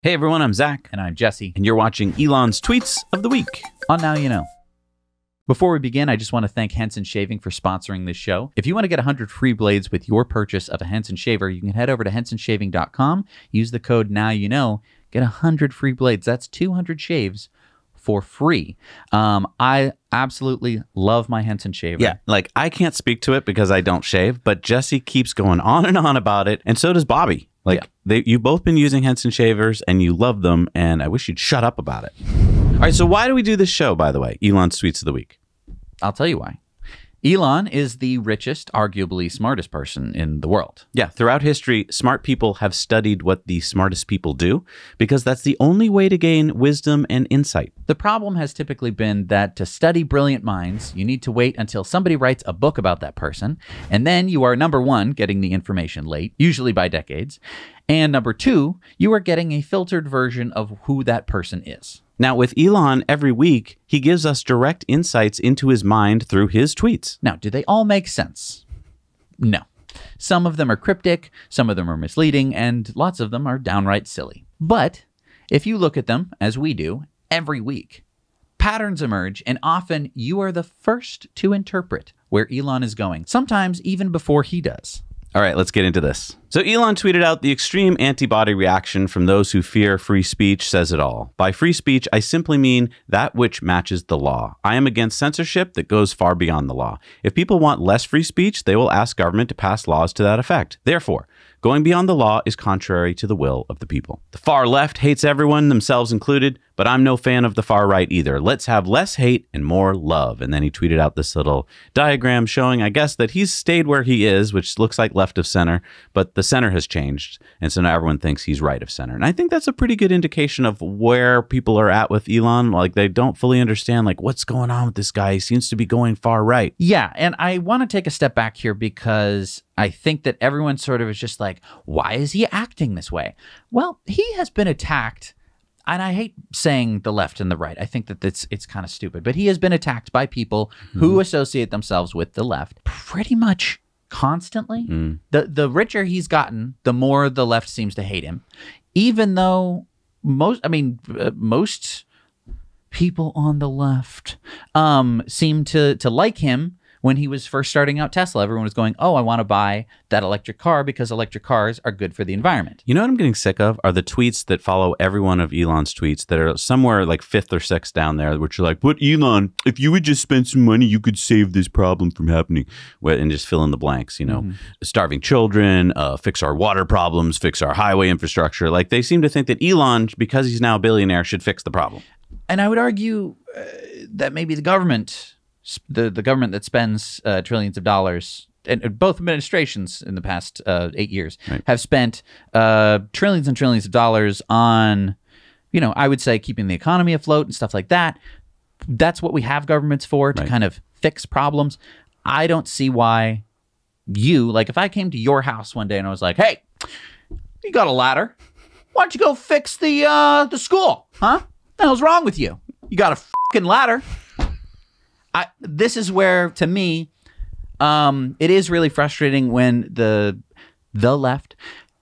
Hey everyone, I'm Zach. And I'm Jesse. And you're watching Elon's Tweets of the Week On Now You Know. Before we begin, I just want to thank Henson Shaving for sponsoring this show. If you want to get 100 free blades with your purchase of a Henson shaver, you can head over to hensonshaving.com, use the code NOWYOUKNOW, get 100 free blades. That's 200 shaves for free. I absolutely love my Henson shaver. Yeah, like I can't speak to it because I don't shave, but Jesse keeps going on and on about it, and so does Bobby. Like, you've both been using Henson shavers, and you love them, and I wish you'd shut up about it. All right, so why do we do this show, by the way, Elon's Tweets of the Week? I'll tell you why. Elon is the richest, arguably smartest person in the world. Yeah, throughout history, smart people have studied what the smartest people do because that's the only way to gain wisdom and insight. The problem has typically been that to study brilliant minds, you need to wait until somebody writes a book about that person, and then you are, number one, getting the information late, usually by decades, and number two, you are getting a filtered version of who that person is. Now, with Elon, every week, he gives us direct insights into his mind through his tweets. Now, do they all make sense? No. Some of them are cryptic, some of them are misleading, and lots of them are downright silly. But if you look at them, as we do, every week, patterns emerge, and often you are the first to interpret where Elon is going, sometimes even before he does. All right, let's get into this. So Elon tweeted out, "The extreme antibody reaction from those who fear free speech says it all. By free speech, I simply mean that which matches the law. I am against censorship that goes far beyond the law. If people want less free speech, they will ask government to pass laws to that effect. Therefore, going beyond the law is contrary to the will of the people. The far left hates everyone, themselves included, but I'm no fan of the far right either. Let's have less hate and more love." And then he tweeted out this little diagram showing, I guess, that he's stayed where he is, which looks like left of center, but the center has changed. And so now everyone thinks he's right of center. And I think that's a pretty good indication of where people are at with Elon. Like, they don't fully understand, like, what's going on with this guy. He seems to be going far right. Yeah, and I want to take a step back here because I think that everyone sort of is just like, why is he acting this way? Well, he has been attacked, and I hate saying the left and the right. I think that it's kind of stupid, but he has been attacked by people who associate themselves with the left pretty much constantly. The richer he's gotten, the more the left seems to hate him, even though most people on the left seem to like him. When he was first starting out Tesla, everyone was going, oh, I want to buy that electric car because electric cars are good for the environment. You know what I'm getting sick of? Are the tweets that follow every one of Elon's tweets that are somewhere like 5th or 6th down there, which are like, but Elon, if you would just spend some money, you could save this problem from happening. And just fill in the blanks, you know, starving children, fix our water problems, fix our highway infrastructure. Like, they seem to think that Elon, because he's now a billionaire, should fix the problem. And I would argue that maybe the government... The government that spends trillions of dollars, and both administrations in the past 8 years have spent trillions and trillions of dollars on, you know, I would say keeping the economy afloat and stuff like that. That's what we have governments for, to kind of fix problems. I don't see why like if I came to your house one day and I was like, hey, you got a ladder. Why don't you go fix the school? Huh? What the hell's wrong with you? You got a fucking ladder. This is where, to me, it is really frustrating when the left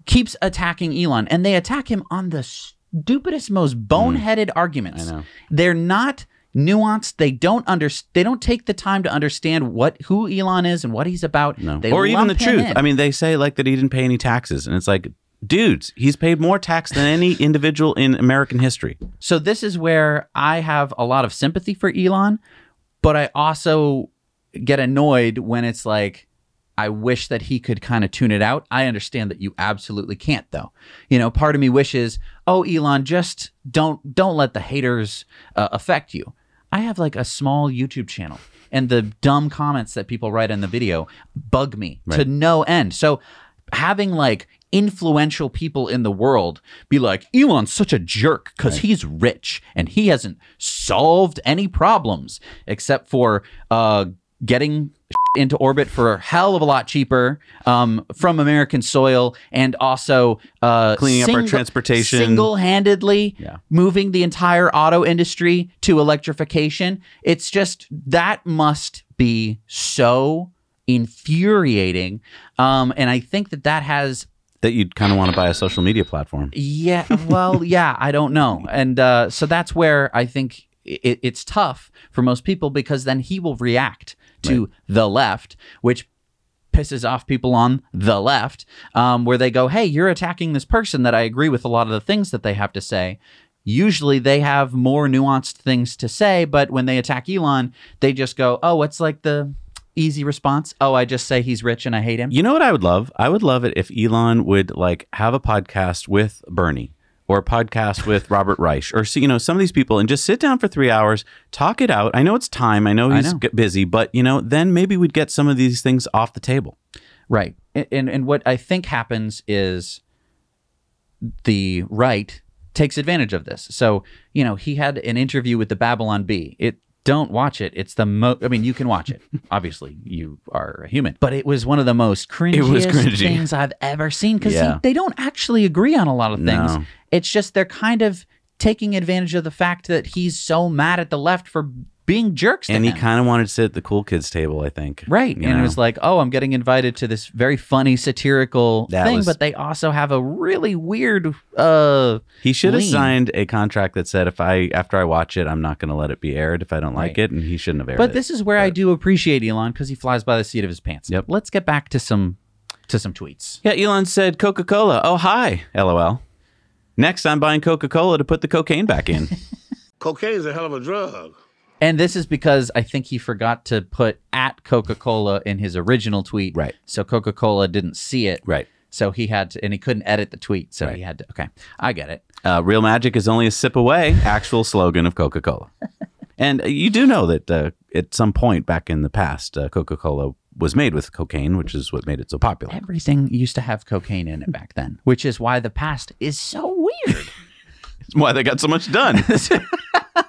keeps attacking Elon, and they attack him on the stupidest, most boneheaded arguments. I know. They're not nuanced. They don't take the time to understand who Elon is and what he's about. No. Or even the truth. I mean, they say like that he didn't pay any taxes, and it's like, dudes, he's paid more tax than any individual in American history. So this is where I have a lot of sympathy for Elon. But I also get annoyed when it's like, I wish that he could kind of tune it out. I understand that you absolutely can't, though. You know, part of me wishes, oh, Elon, just don't let the haters affect you. I have like a small YouTube channel, and the dumb comments that people write in the video bug me to no end. So having like influential people in the world be like, Elon's such a jerk because he's rich and he hasn't solved any problems except for getting into orbit for a hell of a lot cheaper from American soil, and also cleaning up our transportation, single-handedly moving the entire auto industry to electrification. It's just, that must be so infuriating. And I think that has that you'd kind of want to buy a social media platform. Yeah, well, yeah, I don't know. And so that's where I think it's tough for most people, because then he will react to the left, which pisses off people on the left, where they go, hey, you're attacking this person that I agree with a lot of the things that they have to say. Usually they have more nuanced things to say, but when they attack Elon, they just go, oh, it's like the easy response. Oh, I just say he's rich and I hate him. You know what I would love? I would love it if Elon would like have a podcast with Bernie, or a podcast with Robert Reich, or some of these people, and just sit down for 3 hours, talk it out. I know it's time. I know he's busy, but then maybe we'd get some of these things off the table. Right. And what I think happens is the right takes advantage of this. So, he had an interview with the Babylon Bee. Don't watch it. It's you can watch it. Obviously, you are a human. But it was one of the most cringiest things I've ever seen, because they don't actually agree on a lot of things. No. It's just they're kind of taking advantage of the fact that he's so mad at the left for being jerks to him. And he kind of wanted to sit at the cool kids table, I think. Right. And it was like, oh, I'm getting invited to this very funny satirical thing, but they also have a really weird he should have signed a contract that said, after I watch it, I'm not going to let it be aired if I don't like it, and he shouldn't have aired it. But this is where I do appreciate Elon, because he flies by the seat of his pants. Yep. Let's get back to some tweets. Yeah, Elon said, Coca-Cola. Oh, hi, LOL. Next, I'm buying Coca-Cola to put the cocaine back in. Cocaine is a hell of a drug. And this is because I think he forgot to put at Coca-Cola in his original tweet. Right. So Coca-Cola didn't see it. Right. So he had to, and he couldn't edit the tweet. So he had to, okay, I get it. Real magic is only a sip away, actual slogan of Coca-Cola. And you do know that at some point back in the past, Coca-Cola was made with cocaine, which is what made it so popular. Everything used to have cocaine in it back then, which is why the past is so weird. It's why they got so much done.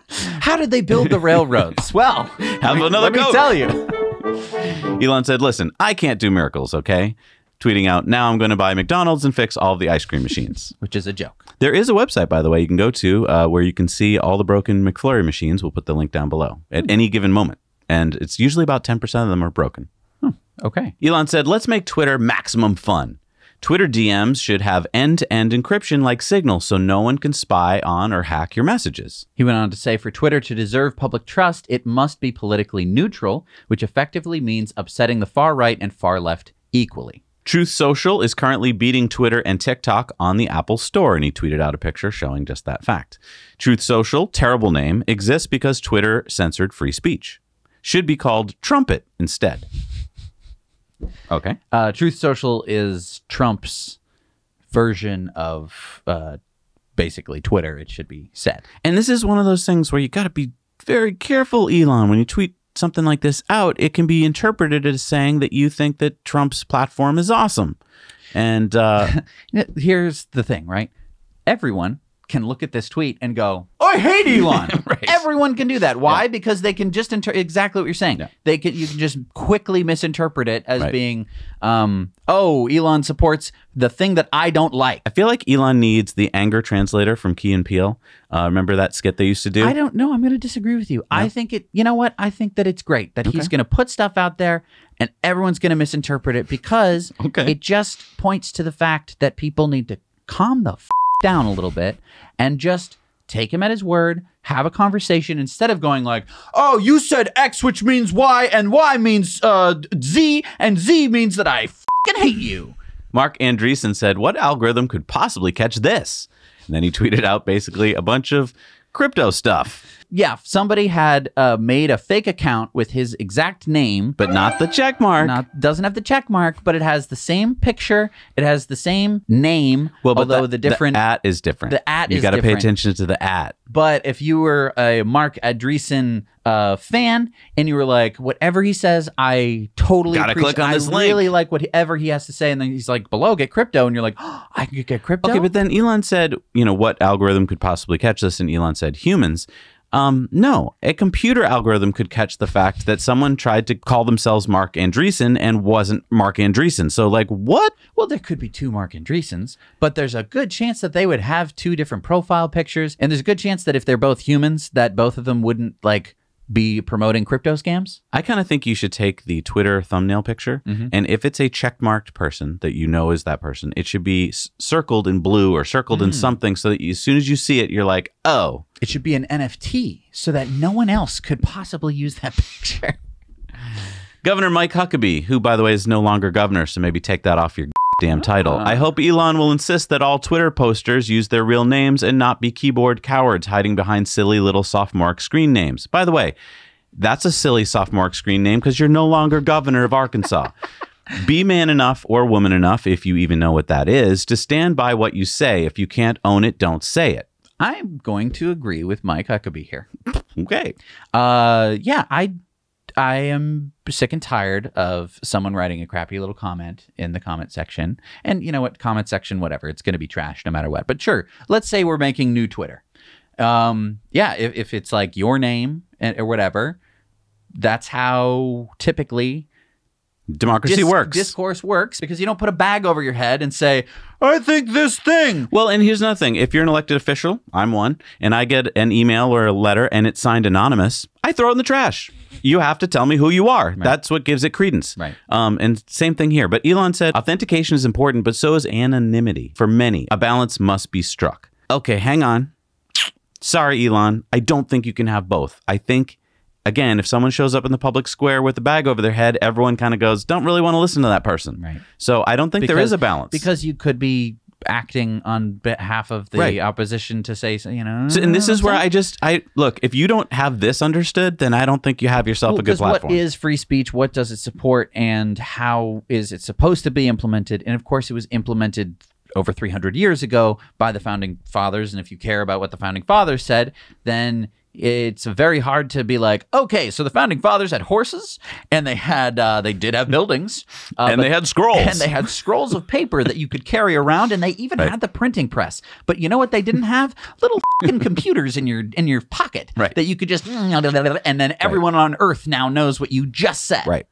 How did they build the railroads? Well, have another Coke. Let me tell you. Elon said, listen, I can't do miracles, okay? Tweeting out, now I'm going to buy McDonald's and fix all of the ice cream machines. Which is a joke. There is a website, by the way, you can go to where you can see all the broken McFlurry machines. We'll put the link down below at any given moment. And it's usually about 10% of them are broken. Okay. Elon said, let's make Twitter maximum fun. Twitter DMs should have end-to-end encryption like Signal, so no one can spy on or hack your messages. He went on to say, for Twitter to deserve public trust, it must be politically neutral, which effectively means upsetting the far right and far left equally. Truth Social is currently beating Twitter and TikTok on the Apple Store, and he tweeted out a picture showing just that fact. Truth Social, terrible name, exists because Twitter censored free speech. Should be called Trumpet instead. Okay. Truth Social is Trump's version of basically Twitter, it should be said. And this is one of those things where you got to be very careful, Elon. When you tweet something like this out, it can be interpreted as saying that you think that Trump's platform is awesome. And here's the thing, right? Everyone can look at this tweet and go, I hate Elon. Right. Everyone can do that. Why? Yeah. Because they can just exactly what you're saying. Yeah. You can just quickly misinterpret it as being, oh, Elon supports the thing that I don't like. I feel like Elon needs the anger translator from Key and Peele. Remember that skit they used to do? I don't know. I'm going to disagree with you. No? I think you know what? I think that it's great that he's going to put stuff out there and everyone's going to misinterpret it, because it just points to the fact that people need to calm the down a little bit and just take him at his word, have a conversation, instead of going like, oh, you said X, which means Y, and Y means Z, and Z means that I fucking hate you. Mark Andreessen said, what algorithm could possibly catch this? And then he tweeted out basically a bunch of crypto stuff. Yeah, somebody had made a fake account with his exact name. But not the check mark. Doesn't have the check mark, but it has the same picture. It has the same name, although the at is different. The at is different. You got to pay attention to the at. But if you were a Mark Andreessen fan and you were like, whatever he says, I totally gotta click on this link. I really like whatever he has to say. And then he's like, below, get crypto. And you're like, oh, I can get crypto? Okay, but then Elon said, what algorithm could possibly catch this? And Elon said, humans. No, a computer algorithm could catch the fact that someone tried to call themselves Mark Andreessen and wasn't Mark Andreessen. So like, what? Well, there could be two Mark Andreessens, but there's a good chance that they would have two different profile pictures. And there's a good chance that if they're both humans, that both of them wouldn't like be promoting crypto scams? I kind of think you should take the Twitter thumbnail picture, and if it's a checkmarked person that you know is that person, it should be circled in blue or circled in something so that as soon as you see it, you're like, oh. It should be an NFT so that no one else could possibly use that picture. Governor Mike Huckabee, who, by the way, is no longer governor, so maybe take that off your damn title. I hope Elon will insist that all Twitter posters use their real names and not be keyboard cowards hiding behind silly little sophomoric screen names. By the way, that's a silly sophomoric screen name because you're no longer governor of Arkansas. Be man enough or woman enough, if you even know what that is, to stand by what you say. If you can't own it, don't say it. I'm going to agree with Mike Huckabee here. Okay. Yeah, I am sick and tired of someone writing a crappy little comment in the comment section. And you know what? Comment section, whatever. It's going to be trash no matter what. But sure, let's say we're making new Twitter. Yeah, if it's like your name or whatever, that's how typically democracy works. Discourse works, because you don't put a bag over your head and say, I think this thing. Well, and here's another thing. If you're an elected official, I'm one, and I get an email or a letter and it's signed anonymous, I throw it in the trash. You have to tell me who you are. Right. That's what gives it credence. Right. And same thing here. But Elon said authentication is important, but so is anonymity. For many, a balance must be struck. Okay, hang on. Sorry, Elon. I don't think you can have both. I think, again, if someone shows up in the public square with a bag over their head, everyone kind of goes, don't really want to listen to that person. Right. So I don't think there is a balance. Because you could be acting on behalf of the opposition to say, you know. So, and this is where I look, if you don't have this understood, then I don't think you have yourself a good platform. What is free speech? What does it support? And how is it supposed to be implemented? And of course, it was implemented over 300 years ago by the founding fathers. And if you care about what the founding fathers said, then it's very hard to be like, okay, so the founding fathers had horses, and they did have buildings, and they had scrolls, and they had scrolls of paper that you could carry around, and they even had the printing press. But you know what they didn't have? Little fucking computers in your pocket that you could just, and then everyone on Earth now knows what you just said. Right.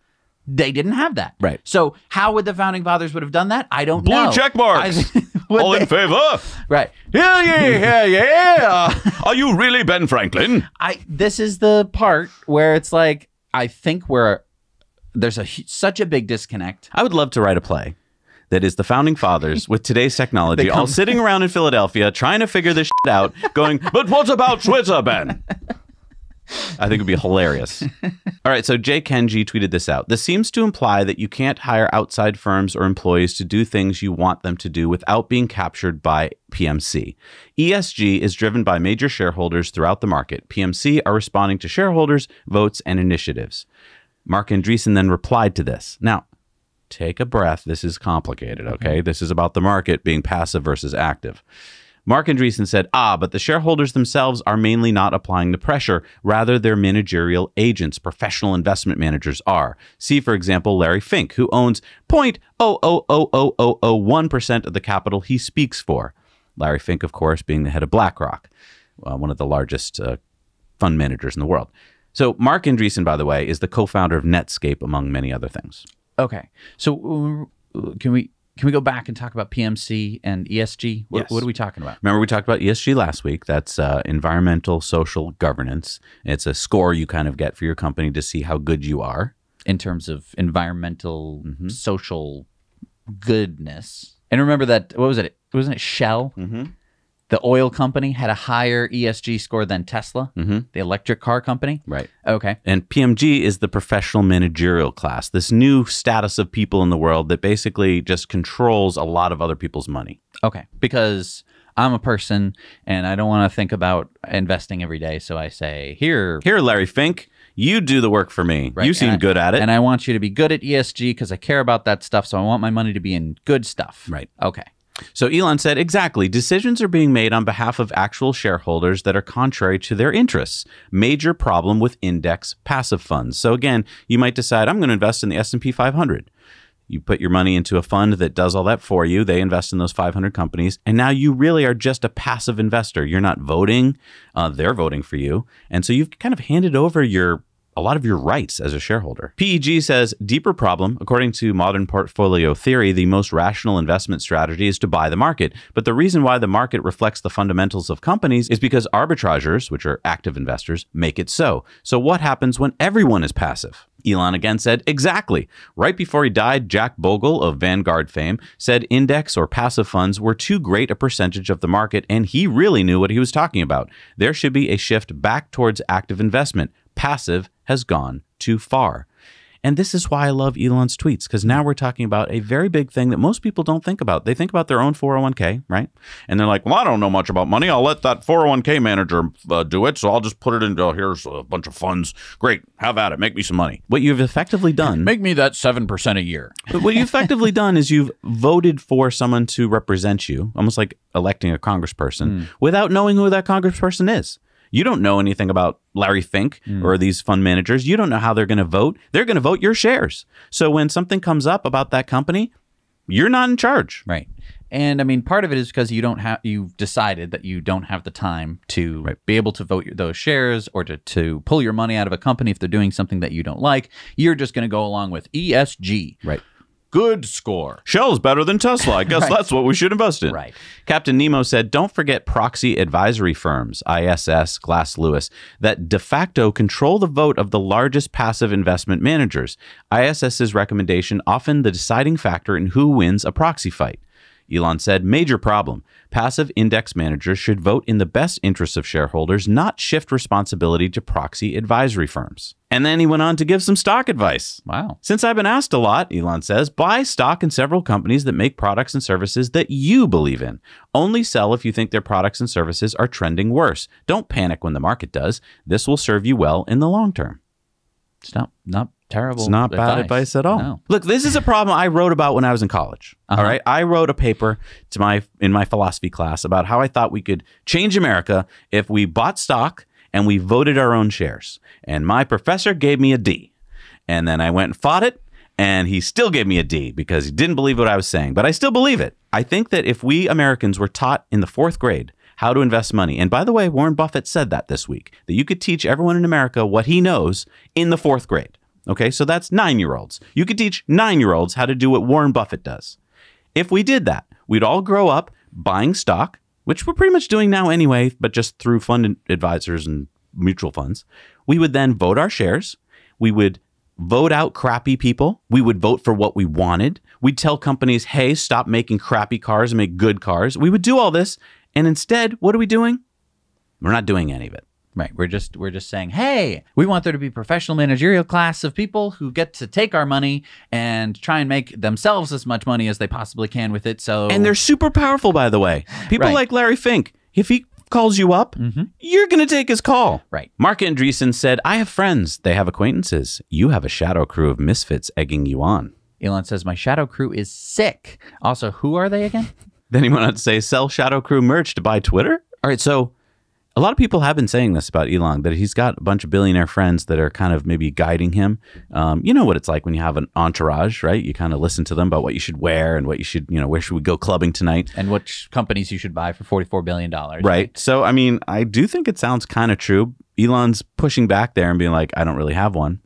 They didn't have that. Right. So how would the founding fathers would have done that? I don't know. Blue check marks. All in favor. Right. Yeah. Are you really Ben Franklin? This is the part where it's like, I think there's such a big disconnect. I would love to write a play that is the founding fathers with today's technology all sitting around in Philadelphia trying to figure this shit out, going, but what about Twitter, Ben? I think it'd be hilarious. All right, so Jay Kenji tweeted this out. This seems to imply that you can't hire outside firms or employees to do things you want them to do without being captured by PMC. ESG is driven by major shareholders throughout the market. PMC are responding to shareholders, votes, and initiatives. Mark Andreessen then replied to this. Now, take a breath. This is complicated, okay? This is about the market being passive versus active. Mark Andreessen said, but the shareholders themselves are mainly not applying the pressure. Rather, they're managerial agents. Professional investment managers are. See, for example, Larry Fink, who owns 0.0000001% of the capital he speaks for. Larry Fink, of course, being the head of BlackRock, one of the largest fund managers in the world. So Mark Andreessen, by the way, is the co-founder of Netscape, among many other things. Okay. So can we go back and talk about PMC and ESG? What are we talking about? Remember, we talked about ESG last week. That's environmental, social governance. It's a score you kind of get for your company to see how good you are. In terms of environmental, social goodness. And remember that, what was it? Wasn't it Shell? The oil company had a higher ESG score than Tesla, the electric car company. Right. Okay. And PMG is the professional managerial class, this new status of people in the world that basically just controls a lot of other people's money. Okay. Because I'm a person and I don't want to think about investing every day. So I say, here, Larry Fink, you do the work for me. Right. You seem good at it. And I want you to be good at ESG because I care about that stuff. So I want my money to be in good stuff. Right. Okay. So Elon said, exactly, decisions are being made on behalf of actual shareholders that are contrary to their interests. Major problem with index passive funds. So again, you might decide, I'm going to invest in the S&P 500. You put your money into a fund that does all that for you. They invest in those 500 companies. And now you really are just a passive investor. You're not voting. They're voting for you. And so you've kind of handed over your a lot of your rights as a shareholder. PEG says, deeper problem. According to modern portfolio theory, the most rational investment strategy is to buy the market. But the reason why the market reflects the fundamentals of companies is because arbitrageurs, which are active investors, make it so. So what happens when everyone is passive? Elon again said, exactly. Right before he died, Jack Bogle of Vanguard fame said index or passive funds were too great a percentage of the market, and he really knew what he was talking about. There should be a shift back towards active investment. Passive has gone too far. And this is why I love Elon's tweets, because now we're talking about a very big thing that most people don't think about. They think about their own 401k, right? And they're like, well, I don't know much about money. I'll let that 401k manager do it. So I'll just put it into, here's a bunch of funds. Great. Have at it. Make me some money. What you've effectively done. Make me that 7% a year. But what you've effectively done is you've voted for someone to represent you, almost like electing a congressperson, without knowing who that congressperson is. You don't know anything about Larry Fink or these fund managers. You don't know how they're going to vote. They're going to vote your shares. So when something comes up about that company, you're not in charge. Right. And I mean, part of it is because you've decided that you don't have the time to be able to vote those shares or to pull your money out of a company if they're doing something that you don't like. You're just going to go along with ESG. Right. Good score. Shell's better than Tesla. I guess that's what we should invest in. Right. Captain Nemo said, don't forget proxy advisory firms, ISS, Glass Lewis, that de facto control the vote of the largest passive investment managers. ISS's recommendation often the deciding factor in who wins a proxy fight. Elon said, major problem. Passive index managers should vote in the best interests of shareholders, not shift responsibility to proxy advisory firms. And then he went on to give some stock advice. Wow. Since I've been asked a lot, Elon says, buy stock in several companies that make products and services that you believe in. Only sell if you think their products and services are trending worse. Don't panic when the market does. This will serve you well in the long term. It's not terrible. It's not bad advice at all. No. Look, this is a problem I wrote about when I was in college. All right. I wrote a paper in my philosophy class about how I thought we could change America if we bought stock and we voted our own shares. And my professor gave me a D. And then I went and fought it, and he still gave me a D because he didn't believe what I was saying. But I still believe it. I think that if we Americans were taught in the 4th grade how to invest money, and by the way, Warren Buffett said that this week, that you could teach everyone in America what he knows in the 4th grade. Okay, so that's 9-year-olds. You could teach 9-year-olds how to do what Warren Buffett does. If we did that, we'd all grow up buying stock, which we're pretty much doing now anyway, but just through fund advisors and mutual funds. We would then vote our shares. We would vote out crappy people. We would vote for what we wanted. We'd tell companies, hey, stop making crappy cars and make good cars. We would do all this. And instead, what are we doing? We're not doing any of it. Right. We're just saying, hey, we want there to be professional managerial class of people who get to take our money and try and make themselves as much money as they possibly can with it. So, and they're super powerful, by the way. People like Larry Fink, if he calls you up, you're going to take his call. Right. Mark Andreessen said, I have friends. They have acquaintances. You have a shadow crew of misfits egging you on. Elon says, my shadow crew is sick. Also, who are they again? Then he went on to say, sell shadow crew merch to buy Twitter. All right. So a lot of people have been saying this about Elon, that he's got a bunch of billionaire friends that are kind of maybe guiding him. You know what it's like when you have an entourage, right? You kind of listen to them about what you should wear and what you should, where should we go clubbing tonight? And which companies you should buy for $44 billion. Right. So, I mean, I do think it sounds kind of true. Elon's pushing back there and being like, I don't really have one.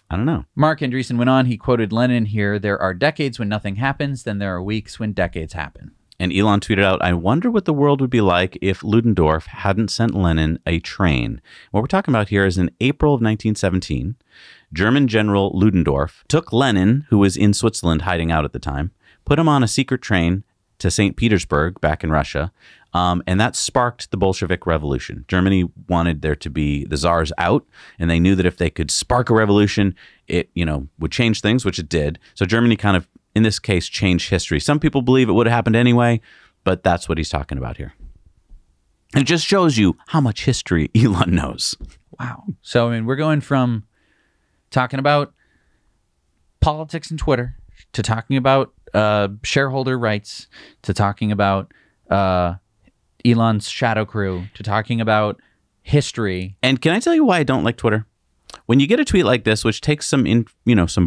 I don't know. Mark Andreessen went on. He quoted Lenin here. There are decades when nothing happens. Then there are weeks when decades happen. And Elon tweeted out, I wonder what the world would be like if Ludendorff hadn't sent Lenin a train. What we're talking about here is in April of 1917, German General Ludendorff took Lenin, who was in Switzerland hiding out at the time, put him on a secret train to St. Petersburg back in Russia, and that sparked the Bolshevik Revolution. Germany wanted there to be the czars out, and they knew that if they could spark a revolution, it would change things, which it did. So Germany kind of, in this case, changed history. Some people believe it would have happened anyway, but that's what he's talking about here. And it just shows you how much history Elon knows. Wow. So, I mean, we're going from talking about politics and Twitter to talking about shareholder rights to talking about Elon's shadow crew to talking about history. And can I tell you why I don't like Twitter? When you get a tweet like this, which takes some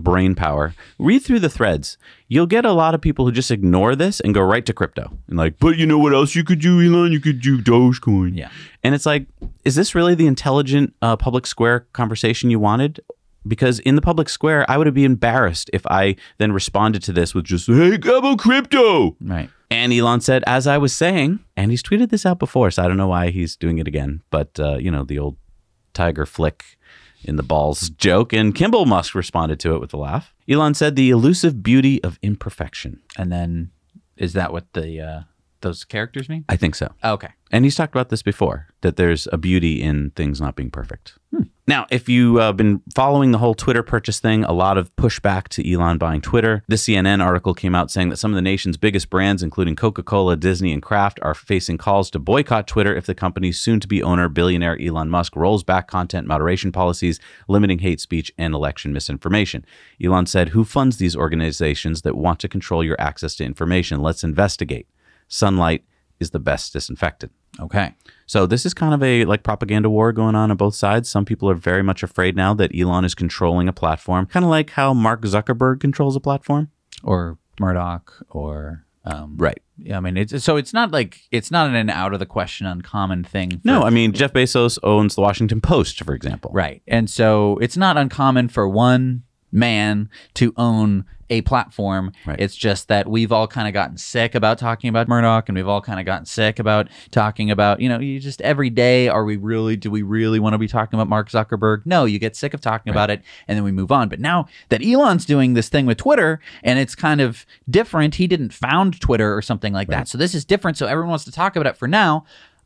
brain power, read through the threads. you'll get a lot of people who just ignore this and go right to crypto. And like, but you know what else you could do, Elon? You could do Dogecoin. Yeah. And it's like, is this really the intelligent public square conversation you wanted? Because in the public square, I would be embarrassed if I then responded to this with just, hey, how about crypto? Right. And Elon said, as I was saying, and he's tweeted this out before, so I don't know why he's doing it again. But, you know, the old tiger flick in the balls joke, and Kimball Musk responded to it with a laugh. Elon said the elusive beauty of imperfection. And then is that what the those characters mean? I think so. Oh, okay. And he's talked about this before, that there's a beauty in things not being perfect. Now, if you've been following the whole Twitter purchase thing, a lot of pushback to Elon buying Twitter. The CNN article came out saying that some of the nation's biggest brands, including Coca-Cola, Disney, and Kraft, are facing calls to boycott Twitter if the company's soon-to-be owner, billionaire Elon Musk, rolls back content moderation policies, limiting hate speech and election misinformation. Elon said, who funds these organizations that want to control your access to information? Let's investigate. Sunlight is the best disinfectant. Okay. So this is kind of a like propaganda war going on both sides. Some people are very much afraid now that Elon is controlling a platform, kind of like how Mark Zuckerberg controls a platform. Or Murdoch, or right. Yeah, I mean, it's not like it's not an out of the question uncommon thing. No, I mean, Jeff Bezos owns the Washington Post, for example. Right. And so it's not uncommon for one man to own a platform. Right. It's just that we've all kind of gotten sick about talking about Murdoch, and we've all kind of gotten sick about talking about, you know, you just every day, do we really want to be talking about Mark Zuckerberg? No, you get sick of talking about it, and then we move on. But now that Elon's doing this thing with Twitter, and it's kind of different, he didn't found Twitter or something like that. So this is different. So everyone wants to talk about it for now.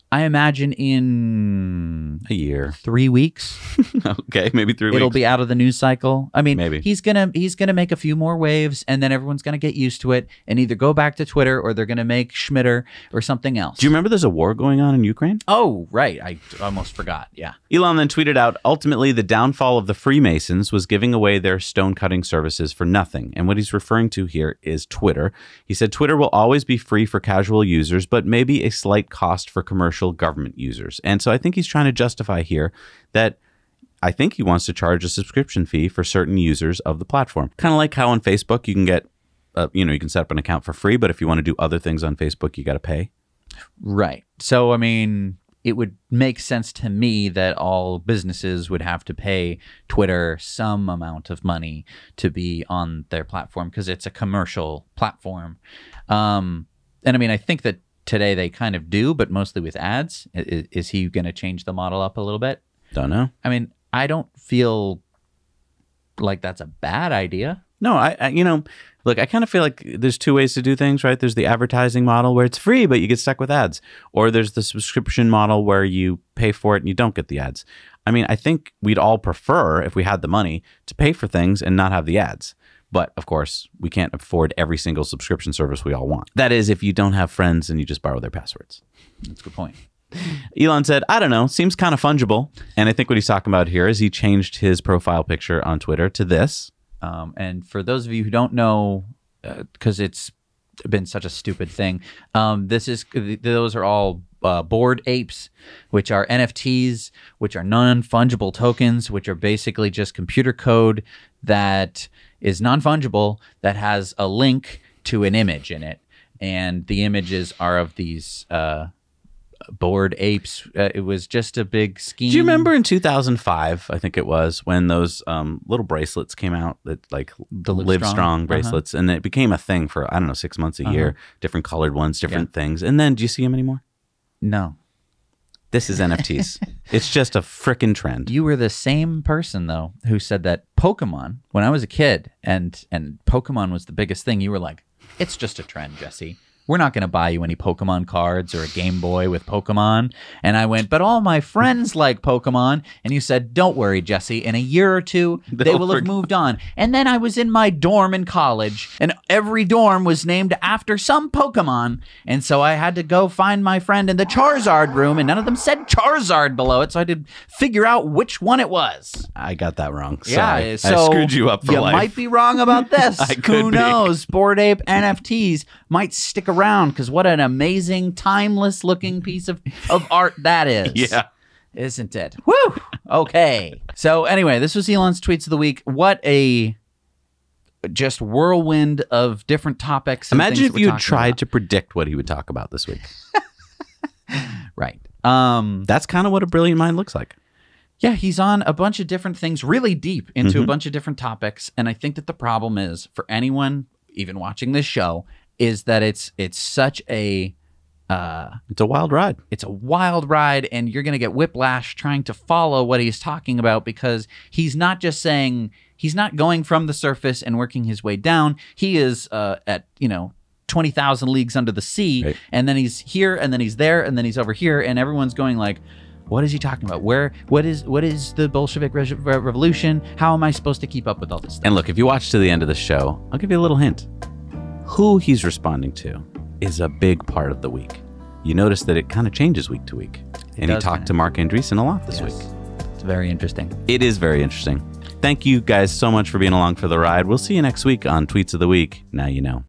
I imagine in a year, 3 weeks. Okay, maybe 3 weeks. It'll be out of the news cycle. I mean, maybe he's gonna make a few more waves, and then everyone's gonna get used to it and either go back to Twitter or they're gonna make Schmitter or something else. Do you remember there's a war going on in Ukraine? Oh, right. I almost forgot. Yeah. Elon then tweeted out, ultimately, the downfall of the Freemasons was giving away their stone cutting services for nothing. And what he's referring to here is Twitter. He said Twitter will always be free for casual users, but maybe a slight cost for commercial government users. And so I think he's trying to justify here that I think he wants to charge a subscription fee for certain users of the platform. Kind of like how on Facebook you can get, you can set up an account for free, but if you want to do other things on Facebook, you got to pay. Right. So, I mean, it would make sense to me that all businesses would have to pay Twitter some amount of money to be on their platform because it's a commercial platform. And I mean, I think that today they kind of do, but mostly with ads. Is he going to change the model up a little bit? Don't know. I mean, I don't feel like that's a bad idea. No, I look, I kind of feel like there's two ways to do things, right? There's the advertising model where it's free, but you get stuck with ads. Or there's the subscription model where you pay for it and you don't get the ads. I mean, I think we'd all prefer, if we had the money, to pay for things and not have the ads. But, of course, we can't afford every single subscription service we all want. That is, if you don't have friends and you just borrow their passwords. That's a good point. Elon said, I don't know, seems kind of fungible. And I think what he's talking about here is he changed his profile picture on Twitter to this. And for those of you who don't know, because it's been such a stupid thing, those are all Bored Apes, which are NFTs, which are non-fungible tokens, which are basically just computer code that is non-fungible that has a link to an image in it. And the images are of these Bored Apes. It was just a big scheme. Do you remember in 2005, I think it was, when those little bracelets came out, that like the Live Strong bracelets, and it became a thing for, I don't know, 6 months a year, different colored ones, different things. And then, do you see them anymore? No. This is NFTs. It's just a frickin' trend. You were the same person, though, who said that Pokemon, when I was a kid, and Pokemon was the biggest thing, you were like, it's just a trend, Jesse. We're not going to buy you any Pokemon cards or a Game Boy with Pokemon. And I went, but all my friends like Pokemon. And you said, don't worry, Jesse. In a year or two, they will have moved on. And then I was in my dorm in college, and every dorm was named after some Pokemon. And so I had to go find my friend in the Charizard room, and none of them said Charizard below it. So I had to figure out which one it was. I got that wrong. Yeah, Sorry. so I screwed you up for life. You might be wrong about this. I could Who be. knows? Bored Ape NFTs might stick around, because what an amazing, timeless looking piece of art that is. Yeah. Isn't it? Woo! Okay. So anyway, this was Elon's Tweets of the Week. What a just whirlwind of different topics. Imagine if you had tried to predict what he would talk about this week. Right. That's kind of what a brilliant mind looks like. Yeah, he's on a bunch of different things, really deep into a bunch of different topics. And I think that the problem is, for anyone even watching this show, is that it's such a... it's a wild ride. It's a wild ride, and you're going to get whiplash trying to follow what he's talking about, because he's not just saying... He's not going from the surface and working his way down. He is at, 20,000 leagues under the sea, right. And then he's here, and then he's there, and then he's over here, and everyone's going like, what is he talking about? What is the Bolshevik revolution? How am I supposed to keep up with all this stuff? And look, if you watch to the end of the show, I'll give you a little hint. Who he's responding to is a big part of the week. You notice that it kind of changes week to week. And he talked to Mark Andreessen a lot this week. It's very interesting. It is very interesting. Thank you guys so much for being along for the ride. We'll see you next week on Tweets of the Week. Now you know.